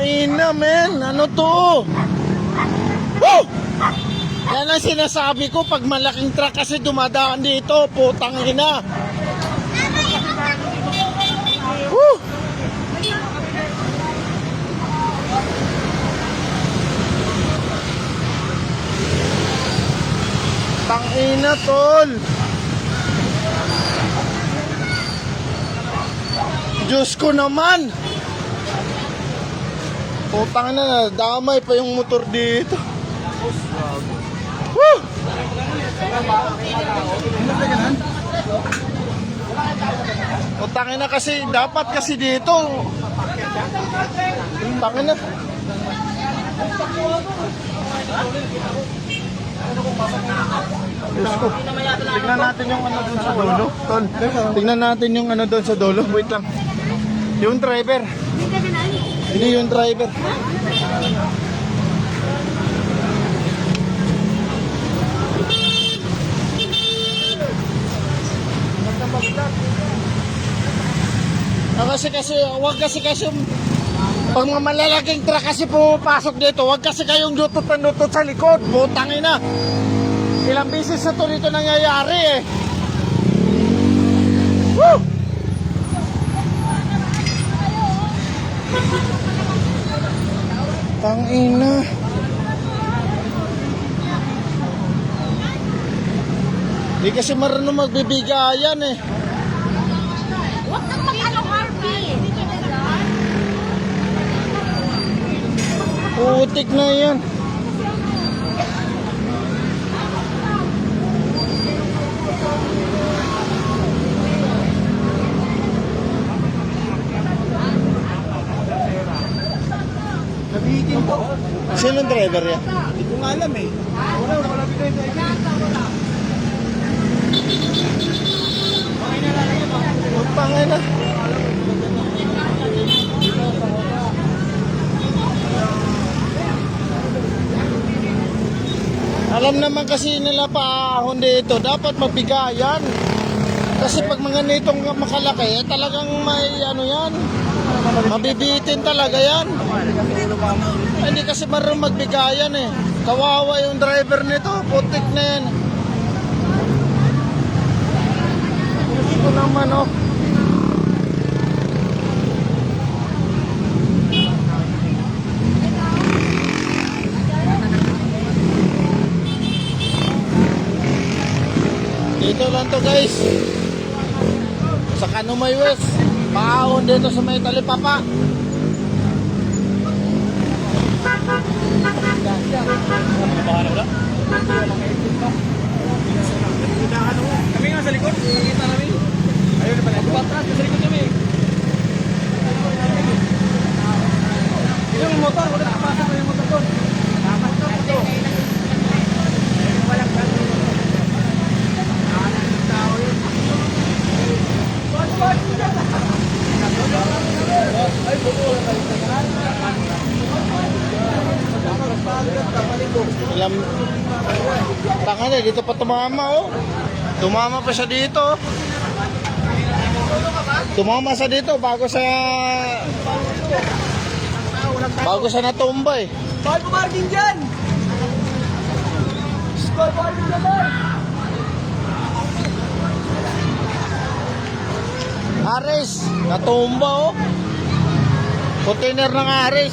Tangina, men. Ano to? Woo! Yan ang sinasabi ko pag malaking truck kasi dumadaan dito. Putang ina. Woo! Tangina, tol. Diyos ko naman. Putang na, damay pa yung motor dito. Woo! Putang na kasi, dapat kasi dito. Putang na. Diyos ko. Tignan natin yung ano doon sa dulo. Tol, tignan natin yung ano doon sa dulo. Wait lang. Yung driver. Hindi yung driver. Wag kasi pag mga malalaking truck kasi pumapasok dito, wag kasi kayong dutot sa likod. Putang ina. Ilang beses na to dito nangyayari eh. Woo! Tangina. Di kasi marunong magbibigayan eh. Huwag kang mag-ano, Harvey. Putik na yan. Nabihitin po. Sino driver yan? Hindi ko nga alam eh. Wala bigay na ito. Putang na. Alam naman kasi nila paahon dito, dapat mabigayan. Kasi pag mga nitong makalaki, talagang may ano yan, mabibitin talaga yan. Hindi kasi marunong magbigayan eh. Kawawa yung driver nito, putik na yan. Ito naman oh. Dito lang to guys. Sa Kanumay West. Paahon dito sa may Talipapa. Kami nga sa likod. Kita namin. Ayun na pala. Patras sa likod kami. Yung motor. Wala nakapasok na yung motor doon. Dapat to. Ito. Walang gano'n. Ilam. Tanga na, dito pa tumama oh. Tumama pa siya dito. Tumama sa dito bago sa natumba eh. Bawal pumarking dyan! Bawal pumarking dyan ba? Ares, natumba oh. Container ng Ares.